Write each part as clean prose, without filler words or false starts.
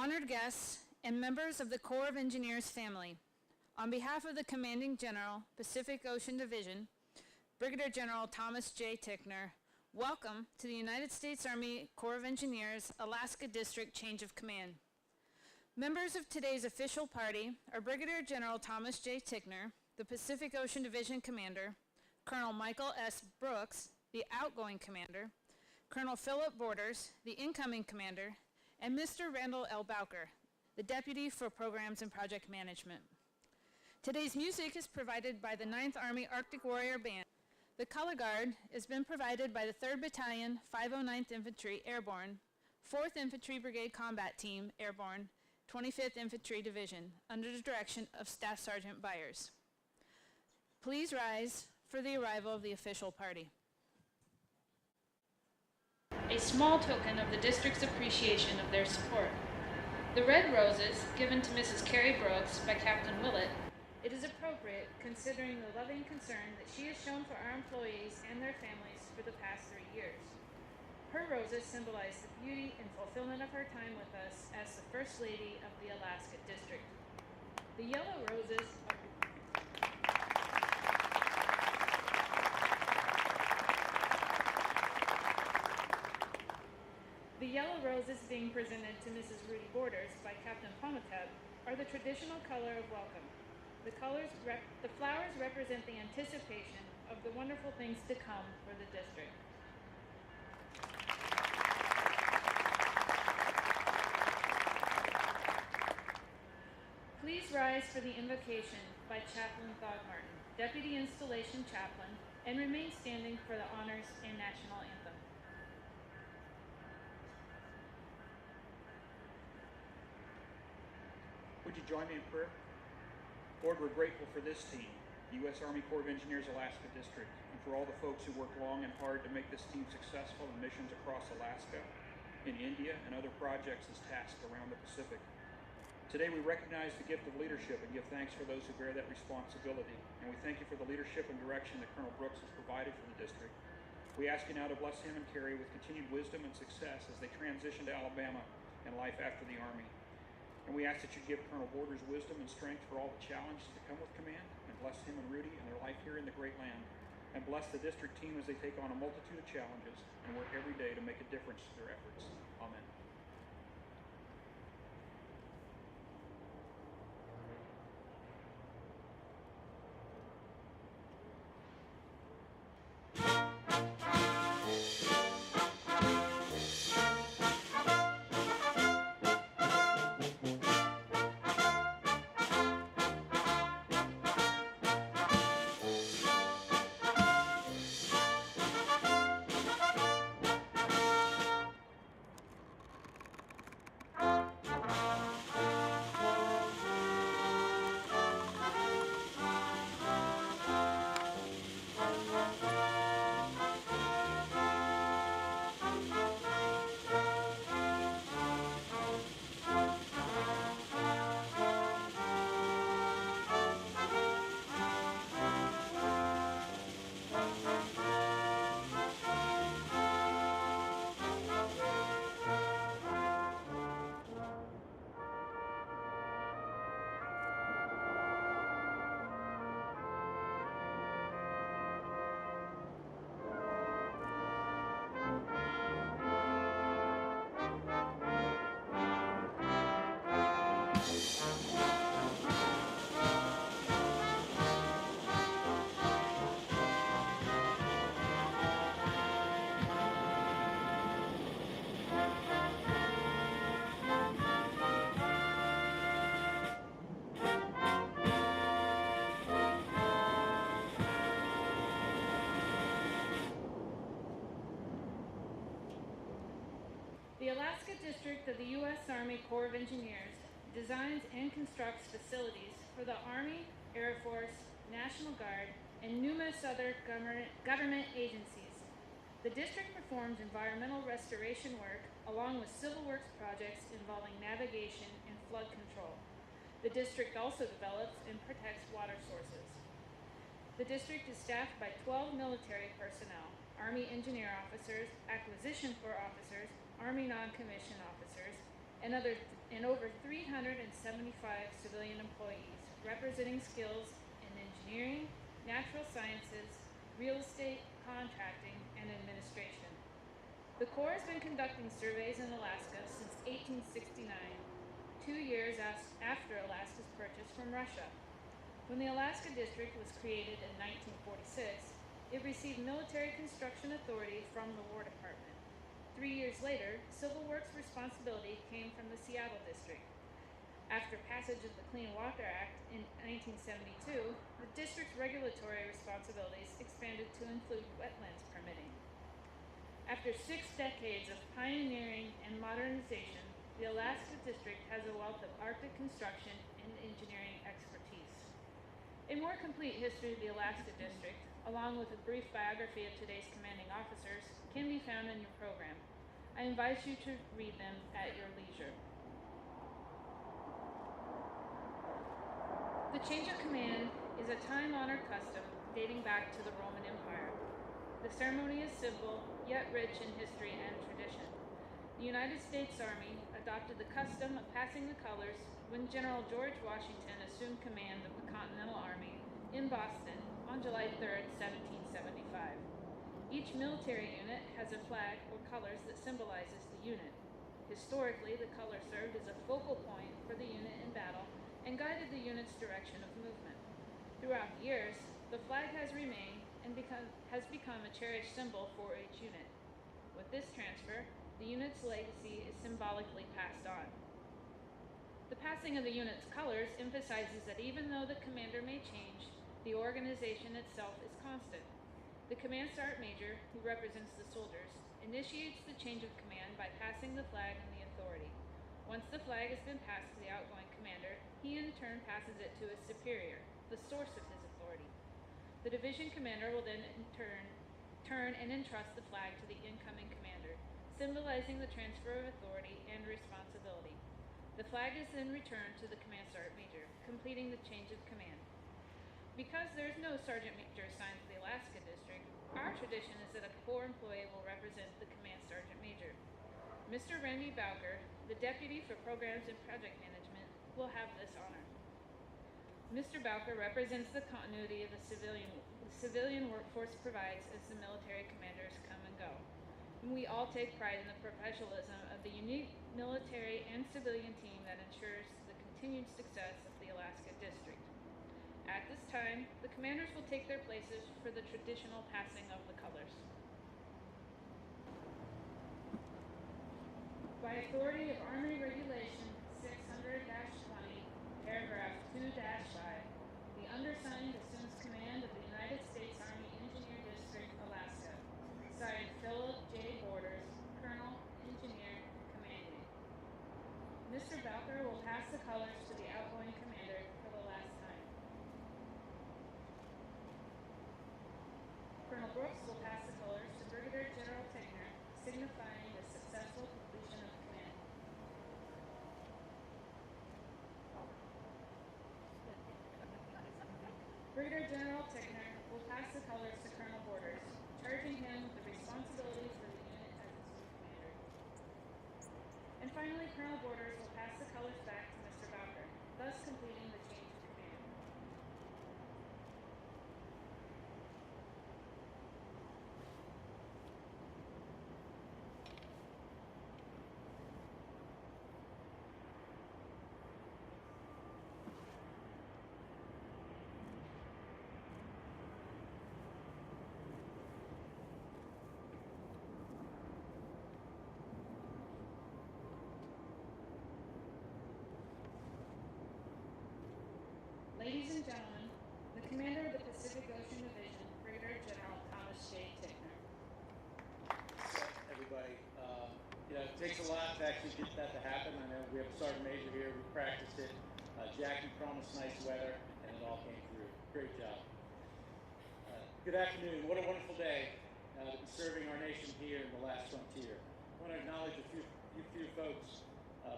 Honored guests and members of the Corps of Engineers family, on behalf of the Commanding General, Pacific Ocean Division, Brigadier General Thomas J. Tickner, welcome to the United States Army Corps of Engineers Alaska District Change of Command. Members of today's official party are Brigadier General Thomas J. Tickner, the Pacific Ocean Division Commander, Colonel Michael S. Brooks, the outgoing commander, Colonel Phillip Borders, the incoming commander, and Mr. Randall L. Bowker, the Deputy for Programs and Project Management. Today's music is provided by the 9th Army Arctic Warrior Band. The color guard has been provided by the 3rd Battalion, 509th Infantry Airborne, 4th Infantry Brigade Combat Team Airborne, 25th Infantry Division, under the direction of Staff Sergeant Byers. Please rise for the arrival of the official party. A small token of the district's appreciation of their support. The red roses, given to Mrs. Carrie Brooks by Captain Willett, it is appropriate considering the loving concern that she has shown for our employees and their families for the past 3 years. Her roses symbolize the beauty and fulfillment of her time with us as the First Lady of the Alaska District. The yellow roses are The yellow roses being presented to Mrs. Rudy Borders by Captain Pomateb are the traditional color of welcome. The flowers represent the anticipation of the wonderful things to come for the district. Please rise for the invocation by Chaplain Thogmartin, Deputy Installation Chaplain, and remain standing for the honors and national anthem. Would you join me in prayer? Lord, we're grateful for this team, the U.S. Army Corps of Engineers Alaska District, and for all the folks who work long and hard to make this team successful in missions across Alaska, in India, and other projects as tasked around the Pacific. Today we recognize the gift of leadership and give thanks for those who bear that responsibility, and we thank you for the leadership and direction that Colonel Brooks has provided for the district. We ask you now to bless him and Carrie with continued wisdom and success as they transition to Alabama and life after the Army. And we ask that you give Colonel Borders wisdom and strength for all the challenges that come with command, and bless him and Rudy and their life here in the great land. And bless the district team as they take on a multitude of challenges and work every day to make a difference to their efforts. Amen. The Alaska District of the U.S. Army Corps of Engineers designs and constructs facilities for the Army, Air Force, National Guard, and numerous other government agencies. The district performs environmental restoration work along with civil works projects involving navigation and flood control. The district also develops and protects water sources. The district is staffed by 12 military personnel, Army engineer officers, acquisition corps officers, Army non-commissioned officers, and over 375 civilian employees, representing skills in engineering, natural sciences, real estate, contracting, and administration. The Corps has been conducting surveys in Alaska since 1869, 2 years after Alaska's purchase from Russia. When the Alaska District was created in 1946, it received military construction authority from the War Department. 3 years later, civil works responsibility came from the Seattle District. After passage of the Clean Water Act in 1972, the district's regulatory responsibilities expanded to include wetlands permitting. After 6 decades of pioneering and modernization, the Alaska District has a wealth of Arctic construction and engineering expertise. A more complete history of the Alaska District, along with a brief biography of today's commanding officers, can be found in your program. I invite you to read them at your leisure. The change of command is a time-honored custom dating back to the Roman Empire. The ceremony is simple, yet rich in history and tradition. The United States Army adopted the custom of passing the colors when General George Washington assumed command of the Continental Army in Boston on July 3, 1775. Each military unit has a flag or colors that symbolizes the unit. Historically, the color served as a focal point for the unit in battle and guided the unit's direction of movement. Throughout the years, the flag has remained and has become a cherished symbol for each unit. With this transfer, the unit's legacy is symbolically passed on. The passing of the unit's colors emphasizes that even though the commander may change, the organization itself is constant. The Command Sergeant Major, who represents the soldiers, initiates the change of command by passing the flag and the authority. Once the flag has been passed to the outgoing commander, he in turn passes it to his superior, the source of his authority. The division commander will then in turn and entrust the flag to the incoming commander, symbolizing the transfer of authority and responsibility. The flag is then returned to the Command Sergeant Major, completing the change of command. Because there is no Sergeant Major assigned to the Alaska District, our tradition is that a Corps employee will represent the Command Sergeant Major. Mr. Randy Bowker, the Deputy for Programs and Project Management, will have this honor. Mr. Bowker represents the continuity of the civilian workforce provides as the military commanders come and go. And we all take pride in the professionalism of the unique military and civilian team that ensures the continued success of the Alaska District. At this time, the commanders will take their places for the traditional passing of the colors. By authority of Army Regulation 600-20, paragraph 2-5, the undersigned assumes command of the United States Army Engineer District, Alaska. Signed, Phillip J. Borders, Colonel, Engineer, Commanding. Mr. Bowker will pass the colors to the outgoing commander for the last time. Colonel Brooks will pass the colors to Brigadier General Tickner, signifying the successful completion of command. Brigadier General Tickner will pass the colors to Colonel Borders, charging him with the responsibility for the unit as its new commander. And finally, Colonel Borders will pass the colors back to Mr. Bowker, thus completing the change of command. Ladies and gentlemen, the commander of the Pacific Ocean Division, Brigadier General Thomas J. Tickner. Everybody, it takes a lot to actually get that to happen. I know we have a sergeant major here. We practiced it. Jackie promised nice weather, and it all came through. Great job. Good afternoon. What a wonderful day to be serving our nation here in the last frontier. I want to acknowledge a few folks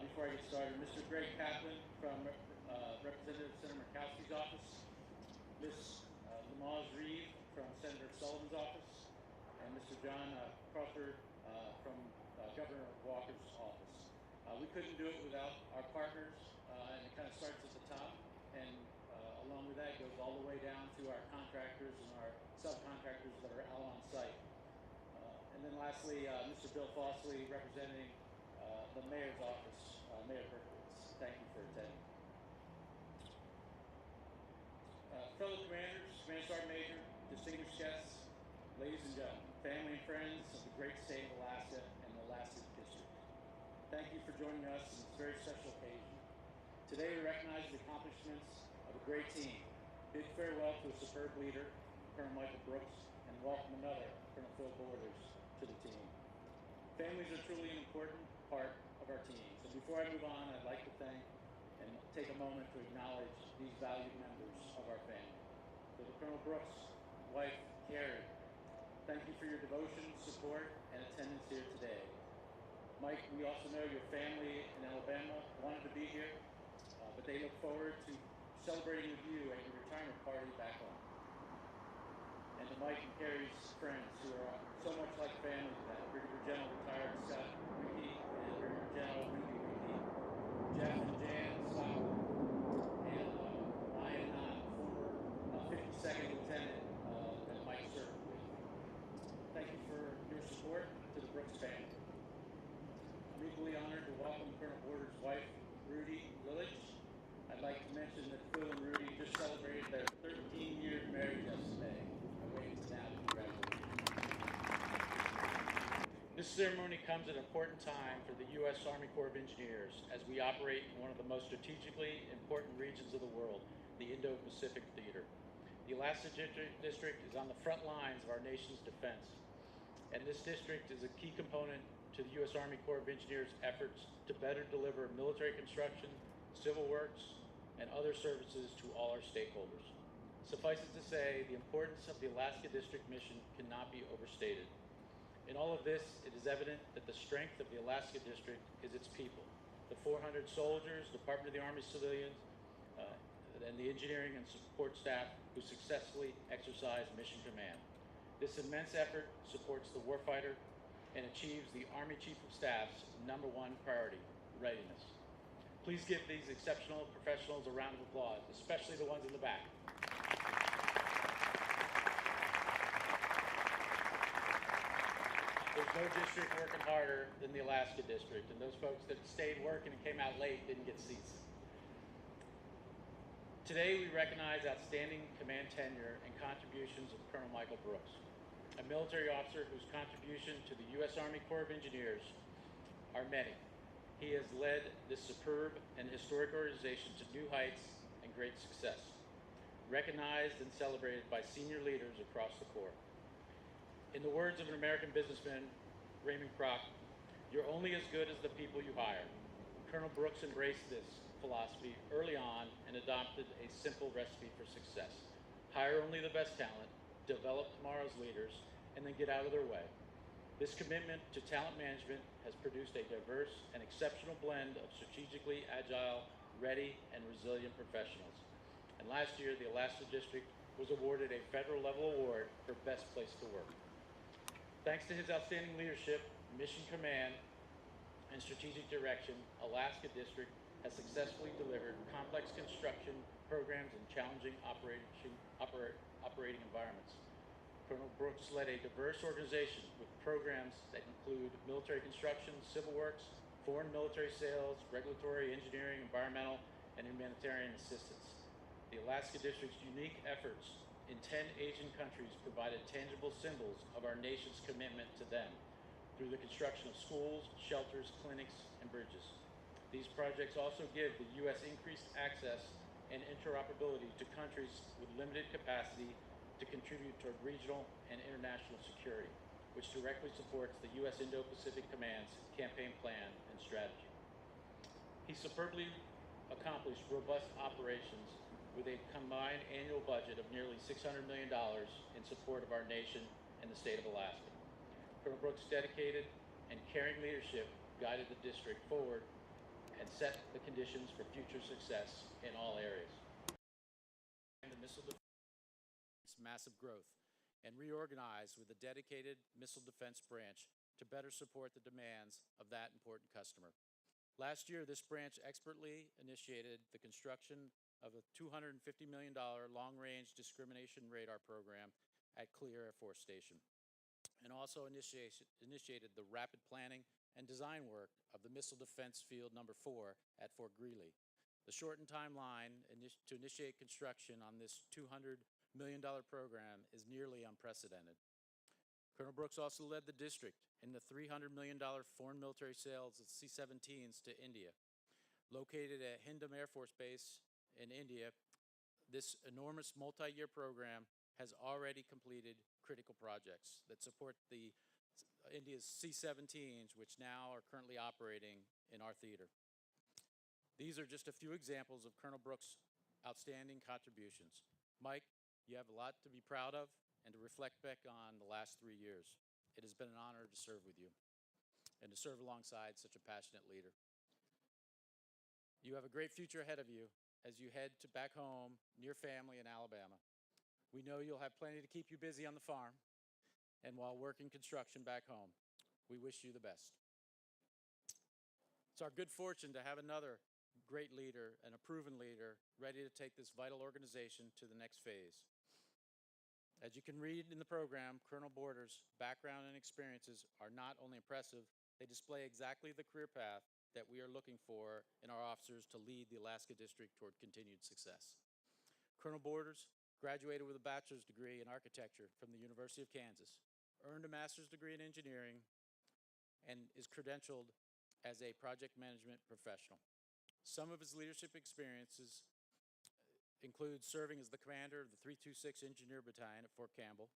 before I get started. Mr. Greg Kaplan from Representative Senator Murkowski's office, Ms. Lamaze Reeve from Senator Sullivan's office, and Mr. John Crawford from Governor Walker's office. We couldn't do it without our partners, and it kind of starts at the top, and along with that goes all the way down to our contractors and our subcontractors that are out on site. And then lastly, Mr. Bill Fossley, representing the Mayor's office, Mayor Berkowitz. Thank you for attending. Fellow commanders, Command Sergeant Major, distinguished guests, ladies and gentlemen, family and friends of the great state of Alaska and the Alaska District. Thank you for joining us on this very special occasion. Today we recognize the accomplishments of a great team. Bid farewell to a superb leader, Colonel Michael Brooks, and welcome another, Colonel Phillip Borders, to the team. Families are truly an important part of our team. So before I move on, I'd like to thank and take a moment to acknowledge these valued members of our family. To the Colonel Brooks, wife, Carrie, thank you for your devotion, support, and attendance here today. Mike, we also know your family in Alabama wanted to be here, but they look forward to celebrating with you at your retirement party back home. And to Mike and Carrie's friends who are so much like family to them, Brigadier General retired Seth Ricky and Brigadier General Ricky Ricky, Jeff and Jan Stockton, and Ryan Knott, former 52nd Lieutenant that Mike served with. Thank you for your support to the Brooks family. I'm equally honored to welcome Colonel Borders' wife, Rudy Lillich. I'd like to mention that Phil and Rudy just celebrated their 13-year marriage yesterday. I waited to now to congratulate you. This ceremony comes at an important time for the U.S. Army Corps of Engineers as we operate in one of the most strategically important regions of the world, the Indo-Pacific theater. The Alaska District is on the front lines of our nation's defense, and this district is a key component to the U.S. Army Corps of Engineers' efforts to better deliver military construction, civil works, and other services to all our stakeholders. Suffice it to say, the importance of the Alaska District mission cannot be overstated. In all of this, it is evident that the strength of the Alaska District is its people, the 400 soldiers, Department of the Army civilians, and the engineering and support staff who successfully exercise mission command. This immense effort supports the warfighter and achieves the Army Chief of Staff's #1 priority, readiness. Please give these exceptional professionals a round of applause, especially the ones in the back. There's no district working harder than the Alaska District, and those folks that stayed working and came out late didn't get seats. Today we recognize outstanding command tenure and contributions of Colonel Michael Brooks, a military officer whose contribution to the U.S. Army Corps of Engineers are many. He has led this superb and historic organization to new heights and great success, recognized and celebrated by senior leaders across the Corps. In the words of an American businessman, Raymond Kroc, you're only as good as the people you hire. Colonel Brooks embraced this philosophy early on and adopted a simple recipe for success. Hire only the best talent, develop tomorrow's leaders, and then get out of their way. This commitment to talent management has produced a diverse and exceptional blend of strategically agile, ready, and resilient professionals. And last year, the Alaska District was awarded a federal-level award for Best Place to Work. Thanks to his outstanding leadership, mission command, and strategic direction, Alaska District has successfully delivered complex construction programs in challenging operating environments. Colonel Brooks led a diverse organization with programs that include military construction, civil works, foreign military sales, regulatory, engineering, environmental, and humanitarian assistance. The Alaska District's unique efforts in 10 Asian countries provided tangible symbols of our nation's commitment to them through the construction of schools, shelters, clinics, and bridges. These projects also give the U.S. increased access and interoperability to countries with limited capacity to contribute toward regional and international security, which directly supports the U.S. Indo-Pacific Command's campaign plan and strategy. He superbly accomplished robust operations with a combined annual budget of nearly $600 million in support of our nation and the state of Alaska. Colonel Brooks' dedicated and caring leadership guided the district forward and set the conditions for future success in all areas. The missile defense massive growth and reorganized with a dedicated missile defense branch to better support the demands of that important customer. Last year, this branch expertly initiated the construction of a $250 million long-range discrimination radar program at Clear Air Force Station, and also initiated the rapid planning and design work of the Missile Defense Field number 4 at Fort Greely. The shortened timeline to initiate construction on this $200 million program is nearly unprecedented. Colonel Brooks also led the district in the $300 million foreign military sales of C-17s to India. Located at Hindam Air Force Base in India, this enormous multi-year program has already completed critical projects that support India's C-17s, which now are currently operating in our theater. These are just a few examples of Colonel Brooks' outstanding contributions. Mike, you have a lot to be proud of and to reflect back on the last 3 years. It has been an honor to serve with you and to serve alongside such a passionate leader. You have a great future ahead of you as you head back home near family in Alabama. We know you'll have plenty to keep you busy on the farm and while working construction back home. We wish you the best. It's our good fortune to have another great leader and a proven leader ready to take this vital organization to the next phase. As you can read in the program, Colonel Borders' background and experiences are not only impressive, they display exactly the career path that we are looking for in our officers to lead the Alaska District toward continued success. Colonel Borders graduated with a bachelor's degree in architecture from the University of Kansas, earned a master's degree in engineering, and is credentialed as a project management professional. Some of his leadership experiences include serving as the commander of the 326 Engineer Battalion at Fort Campbell,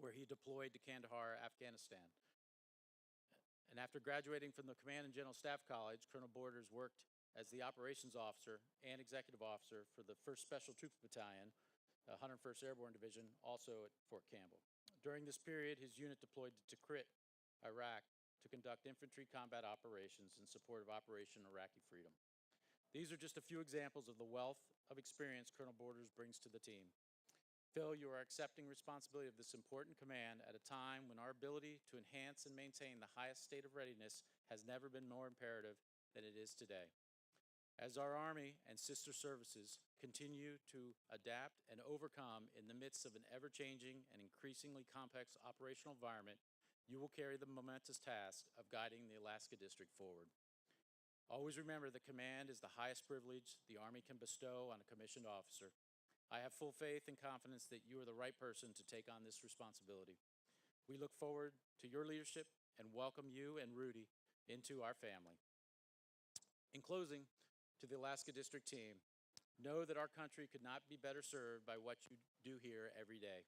where he deployed to Kandahar, Afghanistan. And after graduating from the Command and General Staff College, Colonel Borders worked as the operations officer and executive officer for the 1st Special Troops Battalion, 101st Airborne Division, also at Fort Campbell. During this period, his unit deployed to Tikrit, Iraq, to conduct infantry combat operations in support of Operation Iraqi Freedom. These are just a few examples of the wealth of experience Colonel Borders brings to the team. Phil, you are accepting responsibility of this important command at a time when our ability to enhance and maintain the highest state of readiness has never been more imperative than it is today. As our Army and sister services continue to adapt and overcome in the midst of an ever-changing and increasingly complex operational environment, you will carry the momentous task of guiding the Alaska District forward. Always remember that command is the highest privilege the Army can bestow on a commissioned officer. I have full faith and confidence that you are the right person to take on this responsibility. We look forward to your leadership and welcome you and Rudy into our family. In closing, to the Alaska District team, know that our country could not be better served by what you do here every day.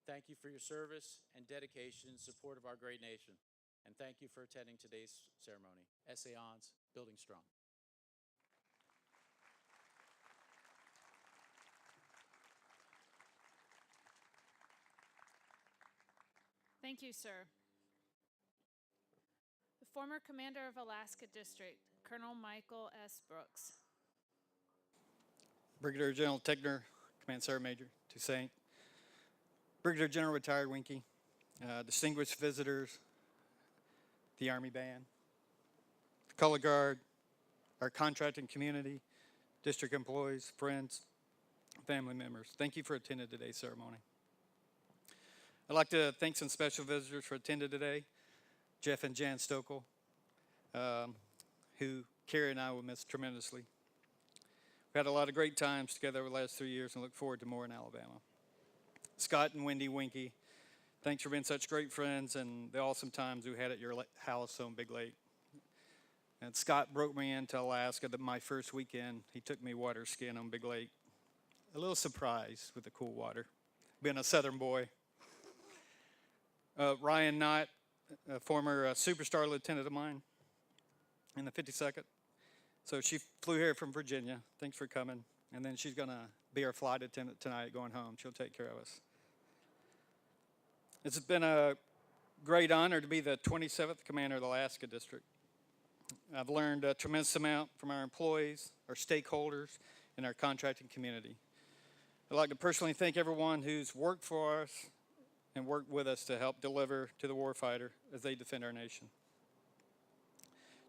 Thank you for your service and dedication in support of our great nation. And thank you for attending today's ceremony. Essayons, building strong. Thank you, sir. The former commander of Alaska District, Colonel Michael S. Brooks. Brigadier General Tickner, Command Sergeant Major, Toussaint. Brigadier General Retired Winky, distinguished visitors, the Army Band, the Color Guard, our contracting community, district employees, friends, family members. Thank you for attending today's ceremony. I'd like to thank some special visitors for attending today. Jeff and Jan Stokel, who Carrie and I will miss tremendously. We've had a lot of great times together over the last 3 years and look forward to more in Alabama. Scott and Wendy Winky, thanks for being such great friends and the awesome times we had at your house on Big Lake. And Scott broke me into Alaska my first weekend. He took me water skiing on Big Lake. A little surprised with the cool water, being a southern boy. Ryan Knott, a former superstar lieutenant of mine in the 52nd. So she flew here from Virginia. Thanks for coming. And then she's going to be our flight attendant tonight going home. She'll take care of us. It's been a great honor to be the 27th commander of the Alaska District. I've learned a tremendous amount from our employees, our stakeholders, and our contracting community. I'd like to personally thank everyone who's worked for us and worked with us to help deliver to the warfighter as they defend our nation.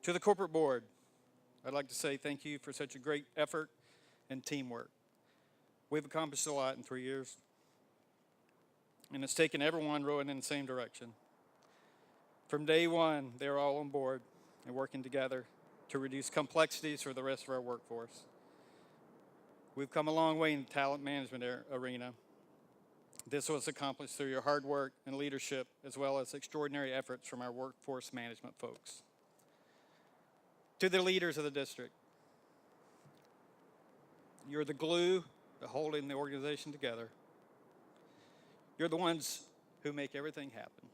To the corporate board, I'd like to say thank you for such a great effort and teamwork. We've accomplished a lot in 3 years, and it's taken everyone rowing in the same direction. From day one, they were all on board and working together to reduce complexities for the rest of our workforce. We've come a long way in the talent management arena. This was accomplished through your hard work and leadership, as well as extraordinary efforts from our workforce management folks. To the leaders of the district, you're the glue that holding the organization together. You're the ones who make everything happen.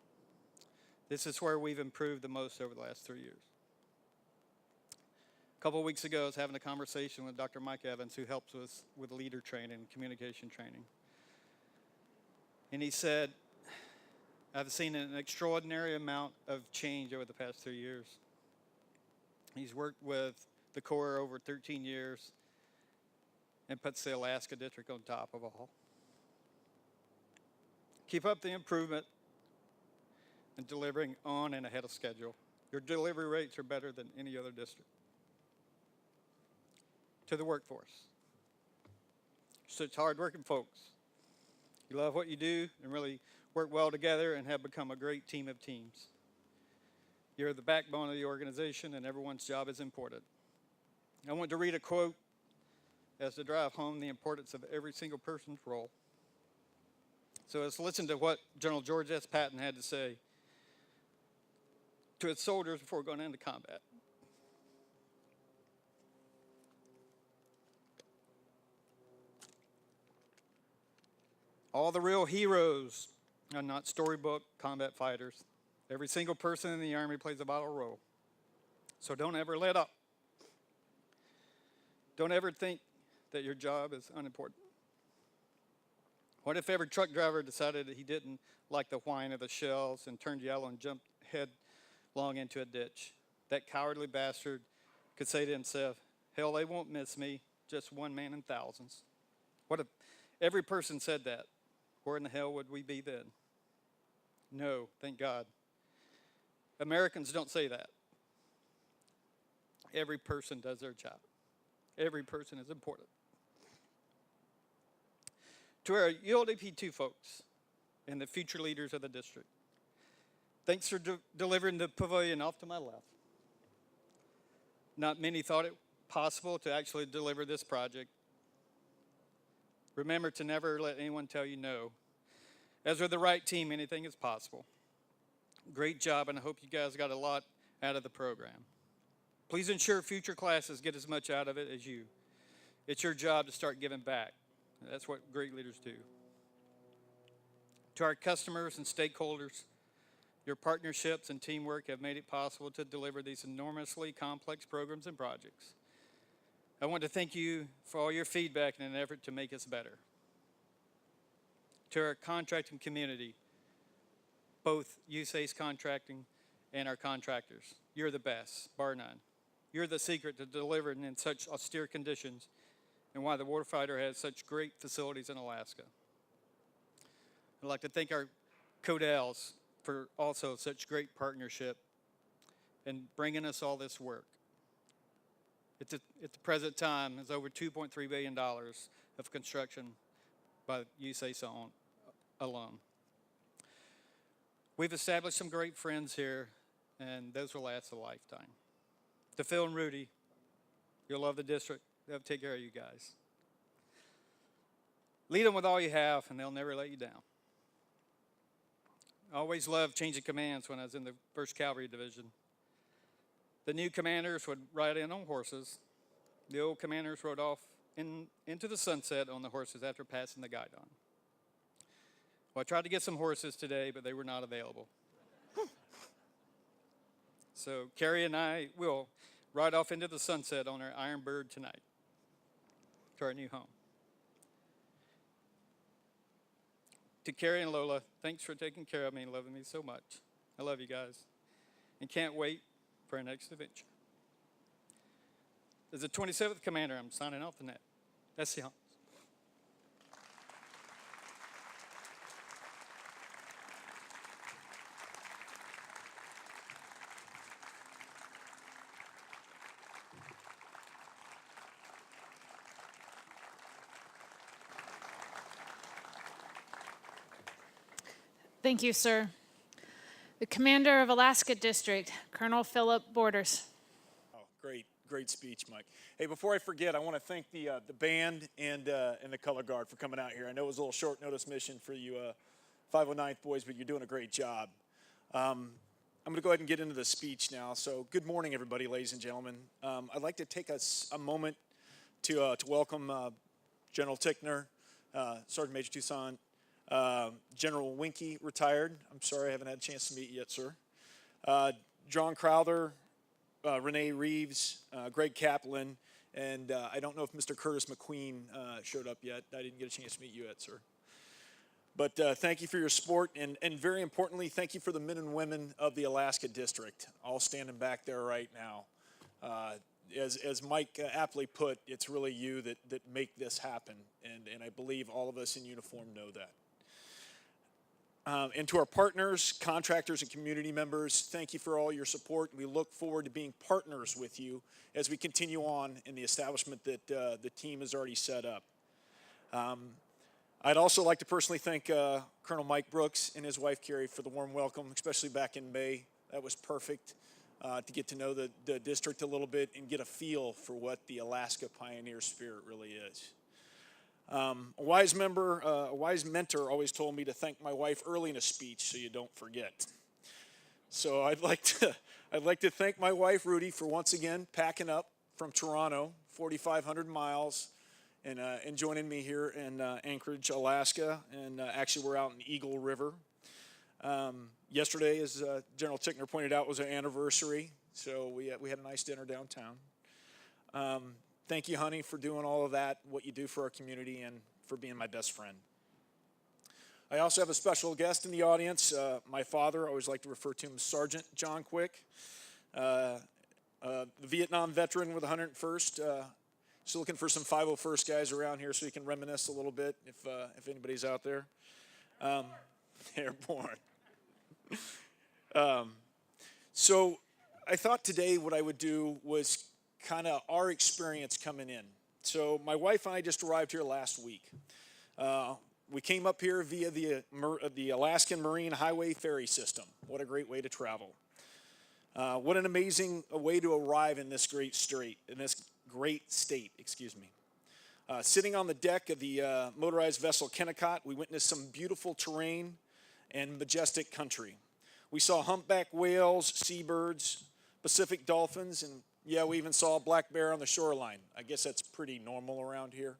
This is where we've improved the most over the last 3 years. A couple of weeks ago, I was having a conversation with Dr. Mike Evans, who helps us with leader training and communication training. And he said, I've seen an extraordinary amount of change over the past 3 years. He's worked with the Corps over 13 years and puts the Alaska District on top of all. Keep up the improvement and delivering on and ahead of schedule. Your delivery rates are better than any other district. To the workforce, such hardworking folks. You love what you do and really work well together and have become a great team of teams. You're the backbone of the organization, and everyone's job is important. I want to read a quote as to drive home the importance of every single person's role. So let's listen to what General George S. Patton had to say to his soldiers before going into combat. All the real heroes are not storybook combat fighters. Every single person in the Army plays a vital role. So don't ever let up. Don't ever think that your job is unimportant. What if every truck driver decided that he didn't like the whine of the shells and turned yellow and jumped headlong into a ditch? That cowardly bastard could say to himself, hell, they won't miss me, just one man in thousands. What if every person said that? Where in the hell would we be then? No, thank God. Americans don't say that. Every person does their job. Every person is important. To our ULDP2 folks and the future leaders of the district, thanks for delivering the pavilion off to my left. Not many thought it possible to actually deliver this project. Remember to never let anyone tell you no. As with the right team, anything is possible. Great job, and I hope you guys got a lot out of the program. Please ensure future classes get as much out of it as you. It's your job to start giving back. That's what great leaders do. To our customers and stakeholders, your partnerships and teamwork have made it possible to deliver these enormously complex programs and projects. I want to thank you for all your feedback in an effort to make us better. To our contracting community, both USACE contracting and our contractors, you're the best, bar none. You're the secret to delivering in such austere conditions and why the warfighter has such great facilities in Alaska. I'd like to thank our CODELs for also such great partnership in bringing us all this work. At the present time, there's over $2.3 billion of construction by USACE alone. We've established some great friends here, and those will last a lifetime. To Phil and Rudy, you'll love the district. They'll take care of you guys. Lead them with all you have, and they'll never let you down. I always loved changing commands when I was in the 1st Cavalry Division. The new commanders would ride in on horses. The old commanders rode off into the sunset on the horses after passing the guidon. Well, I tried to get some horses today, but they were not available. So Carrie and I will ride off into the sunset on our Iron Bird tonight to our new home. To Carrie and Lola, thanks for taking care of me and loving me so much. I love you guys and can't wait for our next adventure. As the 27th Commander, I'm signing off the net. That's the Thank you, sir. The Commander of Alaska District, Colonel Phillip Borders. Oh, great speech, Mike. Hey, before I forget, I want to thank the band and the color guard for coming out here. I know it was a little short notice mission for you 509th boys, but you're doing a great job. I'm going to go ahead and get into the speech now. So good morning, everybody, ladies and gentlemen. I'd like to take a moment to welcome General Tickner, Sergeant Major Toussaint, General Winky, retired. I'm sorry I haven't had a chance to meet you yet, sir. John Crowther, Renee Reeves, Greg Kaplan, and I don't know if Mr. Curtis McQueen showed up yet. I didn't get a chance to meet you yet, sir. But thank you for your support, and very importantly, thank you for the men and women of the Alaska District, all standing back there right now. As Mike aptly put, it's really you that make this happen, and I believe all of us in uniform know that. And to our partners, contractors, and community members, thank you for all your support. We look forward to being partners with you as we continue on in the establishment that the team has already set up. I'd also like to personally thank Colonel Mike Brooks and his wife Carrie for the warm welcome, especially back in May. That was perfect to get to know the district a little bit and get a feel for what the Alaska Pioneer spirit really is. A wise mentor always told me to thank my wife early in a speech so you don't forget. So I'd like to thank my wife Rudy for once again packing up from Toronto, 4,500 miles, and joining me here in Anchorage, Alaska, and actually we're out in Eagle River. Yesterday, as General Tickner pointed out, was our anniversary, so we had a nice dinner downtown. Thank you, honey, for doing all of that, what you do for our community, and for being my best friend. I also have a special guest in the audience, my father. I always like to refer to him as Sergeant John Quick, the Vietnam veteran with the 101st. Still looking for some 501st guys around here so you can reminisce a little bit if anybody's out there. Airborne. So I thought today what I would do was kind of our experience coming in. So my wife and I just arrived here last week. We came up here via the Alaskan Marine Highway Ferry System. What a great way to travel. What an amazing way to arrive in this great state, excuse me. Sitting on the deck of the motorized vessel Kennecott, we witnessed some beautiful terrain and majestic country. We saw humpback whales, seabirds, Pacific dolphins, and yeah, we even saw a black bear on the shoreline. I guess that's pretty normal around here.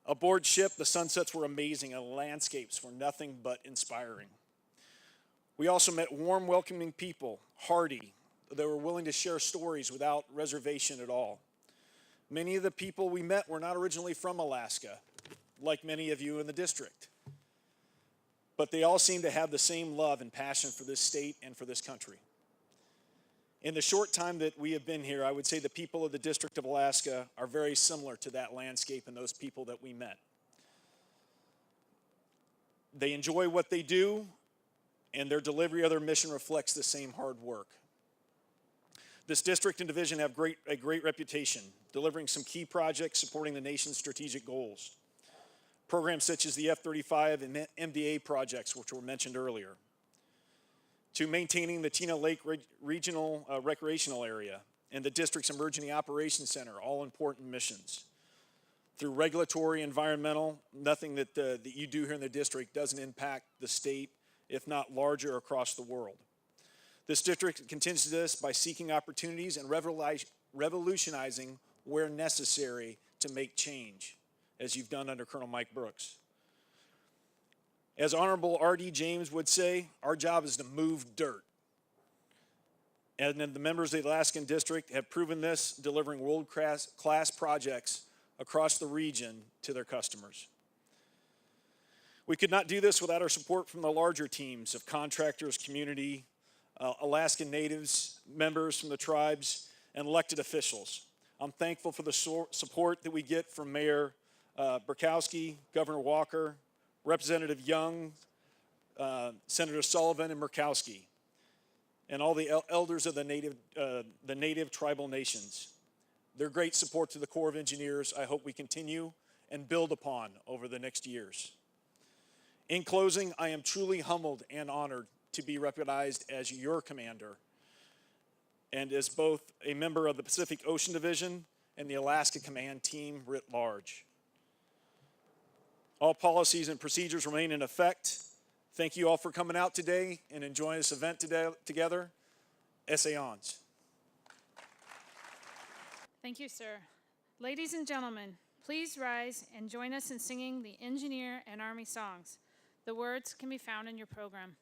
Aboard ship, the sunsets were amazing and the landscapes were nothing but inspiring. We also met warm, welcoming people, hardy. They were willing to share stories without reservation at all. Many of the people we met were not originally from Alaska, like many of you in the district. But they all seemed to have the same love and passion for this state and for this country. In the short time that we have been here, I would say the people of the District of Alaska are very similar to that landscape and those people that we met. They enjoy what they do, and their delivery of their mission reflects the same hard work. This district and division have a great reputation, delivering some key projects supporting the nation's strategic goals. Programs such as the F-35 and MDA projects, which were mentioned earlier, to maintaining the Tina Lake Regional Recreational Area and the district's Emergency Operations Center, all important missions. Through regulatory, environmental, nothing that you do here in the district doesn't impact the state, if not larger across the world. This district continues this by seeking opportunities and revolutionizing where necessary to make change, as you've done under Colonel Mike Brooks. As Honorable R.D. James would say, our job is to move dirt. And the members of the Alaskan District have proven this, delivering world-class projects across the region to their customers. We could not do this without our support from the larger teams of contractors, community, Alaskan natives, members from the tribes, and elected officials. I'm thankful for the support that we get from Mayor Burkowski, Governor Walker, Representative Young, Senator Sullivan, and Murkowski, and all the elders of the native tribal nations. Their great support to the Corps of Engineers, I hope we continue and build upon over the next years. In closing, I am truly humbled and honored to be recognized as your commander and as both a member of the Pacific Ocean Division and the Alaska Command Team writ large. All policies and procedures remain in effect. Thank you all for coming out today and enjoying this event together. Essayons. Thank you, sir. Ladies and gentlemen, please rise and join us in singing the Engineer and Army songs. The words can be found in your program.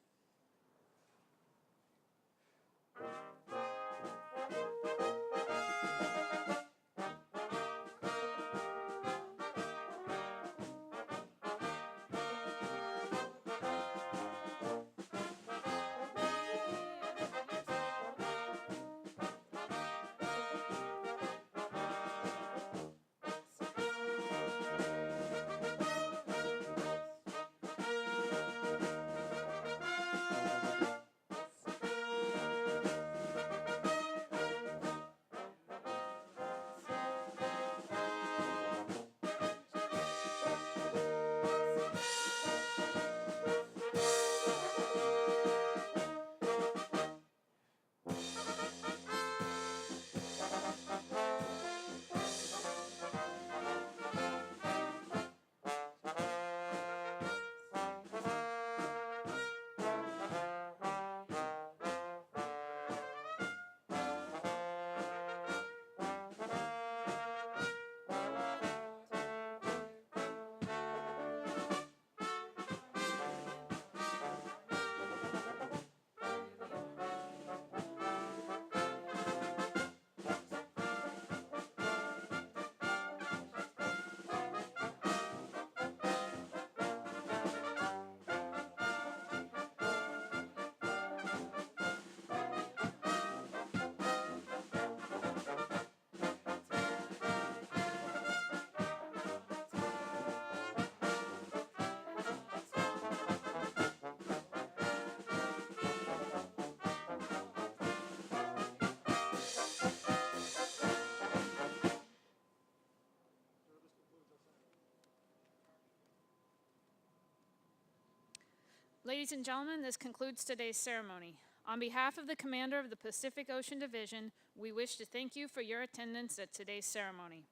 Ladies and gentlemen, this concludes today's ceremony. On behalf of the Commander of the Pacific Ocean Division, we wish to thank you for your attendance at today's ceremony.